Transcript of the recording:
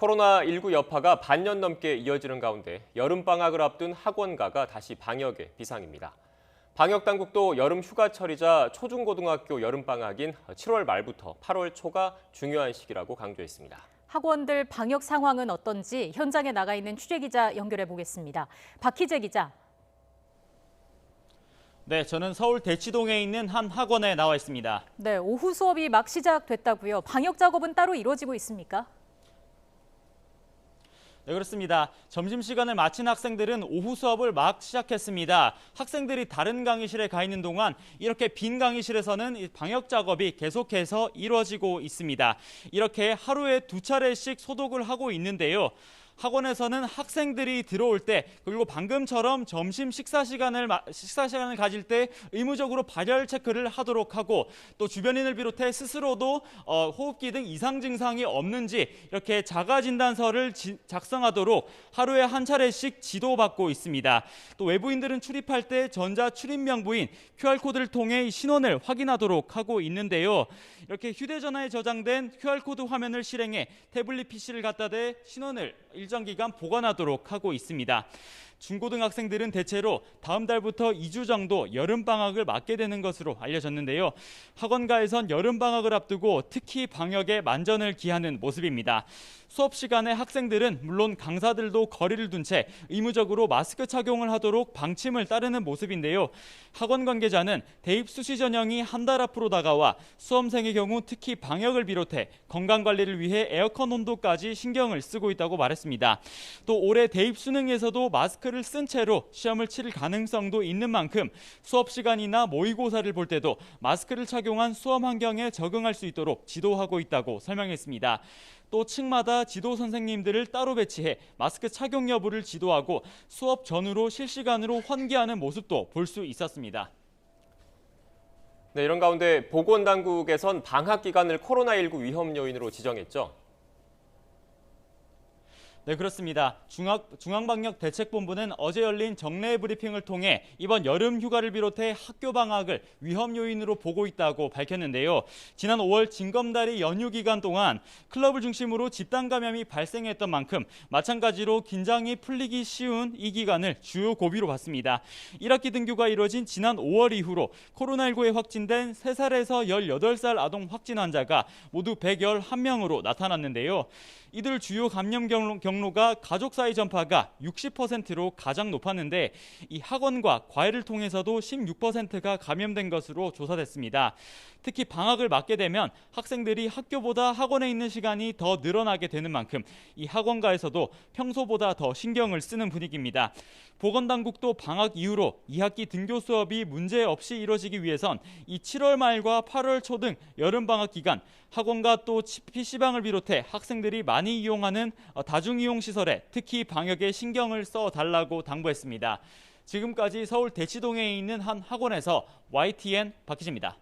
코로나19 여파가 반년 넘게 이어지는 가운데 여름방학을 앞둔 학원가가 다시 방역에 비상입니다. 방역당국도 여름 휴가철이자 초중고등학교 여름방학인 7월 말부터 8월 초가 중요한 시기라고 강조했습니다. 학원들 방역 상황은 어떤지 현장에 나가 있는 취재기자 연결해 보겠습니다. 박희재 기자. 네, 저는 서울 대치동에 있는 한 학원에 나와 있습니다. 네, 오후 수업이 막 시작됐다고요. 방역 작업은 따로 이루어지고 있습니까? 네, 그렇습니다. 점심시간을 마친 학생들은 오후 수업을 막 시작했습니다. 학생들이 다른 강의실에 가 있는 동안 이렇게 빈 강의실에서는 방역 작업이 계속해서 이루어지고 있습니다. 이렇게 하루에 2차례씩 소독을 하고 있는데요. 학원에서는 학생들이 들어올 때 그리고 방금처럼 점심 식사 시간을 가질 때 의무적으로 발열 체크를 하도록 하고 또 주변인을 비롯해 스스로도 호흡기 등 이상 증상이 없는지 이렇게 자가 진단서를 작성하도록 하루에 한 차례씩 지도받고 있습니다. 또 외부인들은 출입할 때 전자 출입 명부인 QR코드를 통해 신원을 확인하도록 하고 있는데요. 이렇게 휴대전화에 저장된 QR코드 화면을 실행해 태블릿 PC를 갖다 대 신원을 일정 기간 보관하도록 하고 있습니다. 중고등학생들은 대체로 다음 달부터 2주 정도 여름방학을 맞게 되는 것으로 알려졌는데요. 학원가에선 여름방학을 앞두고 특히 방역에 만전을 기하는 모습입니다. 수업 시간에 학생들은 물론 강사들도 거리를 둔 채 의무적으로 마스크 착용을 하도록 방침을 따르는 모습인데요. 학원 관계자는 대입 수시 전형이 한 달 앞으로 다가와 수험생의 경우 특히 방역을 비롯해 건강관리를 위해 에어컨 온도까지 신경을 쓰고 있다고 말했습니다. 또 올해 대입 수능에서도 마스크를 쓴 채로 시험을 치를 가능성도 있는 만큼 수업 시간이나 모의고사를 볼 때도 마스크를 착용한 수험 환경에 적응할 수 있도록 지도하고 있다고 설명했습니다. 또 층마다 지도 선생님들을 따로 배치해 마스크 착용 여부를 지도하고 수업 전후로 실시간으로 환기하는 모습도 볼 수 있었습니다. 네, 이런 가운데 보건당국에선 방학 기간을 코로나19 위험 요인으로 지정했죠. 네, 그렇습니다. 중앙방역대책본부는 어제 열린 정례 브리핑을 통해 이번 여름 휴가를 비롯해 학교 방학을 위험 요인으로 보고 있다고 밝혔는데요. 지난 5월 징검다리 연휴 기간 동안 클럽을 중심으로 집단 감염이 발생했던 만큼 마찬가지로 긴장이 풀리기 쉬운 이 기간을 주요 고비로 봤습니다. 1학기 등교가 이뤄진 지난 5월 이후로 코로나19에 확진된 3살에서 18살 아동 확진 환자가 모두 111명으로 나타났는데요. 이들 주요 감염 경로가 가족 사이 전파가 60%로 가장 높았는데 이 학원과 과외를 통해서도 16%가 감염된 것으로 조사됐습니다. 특히 방학을 맞게 되면 학생들이 학교보다 학원에 있는 시간이 더 늘어나게 되는 만큼 이 학원가에서도 평소보다 더 신경을 쓰는 분위기입니다. 보건당국도 방학 이후로 2학기 등교 수업이 문제없이 이뤄지기 위해선 이 7월 말과 8월 초 등 여름방학 기간 학원과 또 PC방을 비롯해 학생들이 많이 이용하는 다중이용시설에 특히 방역에 신경을 써달라고 당부했습니다. 지금까지 서울 대치동에 있는 한 학원에서 YTN 박희재입니다.